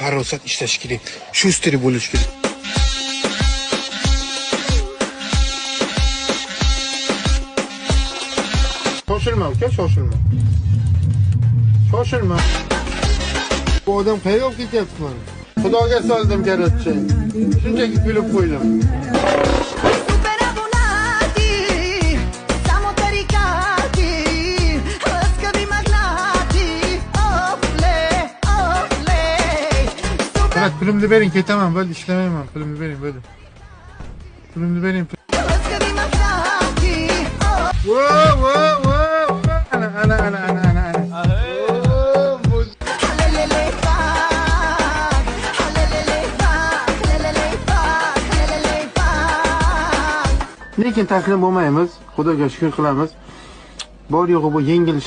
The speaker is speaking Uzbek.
farosat ishlash kerak. Shu ustida bo'lish kerak. Shoshilma uka, shoshilma. Shoshilma. Bu odam qayerga olib ketyapti meni? Xudoga soldim karatchi. Shunchaki kulib qo'ydim. Faqat pulimni bering, ketaman, bo'ldi, ishlamayman. Pulimni bering, bo'ldi. Pulimni bering. Wo. Ana. Lekin taslim bo'lmaymiz. Xudoga shukr qilamiz. Bor yo'g'i bu yengil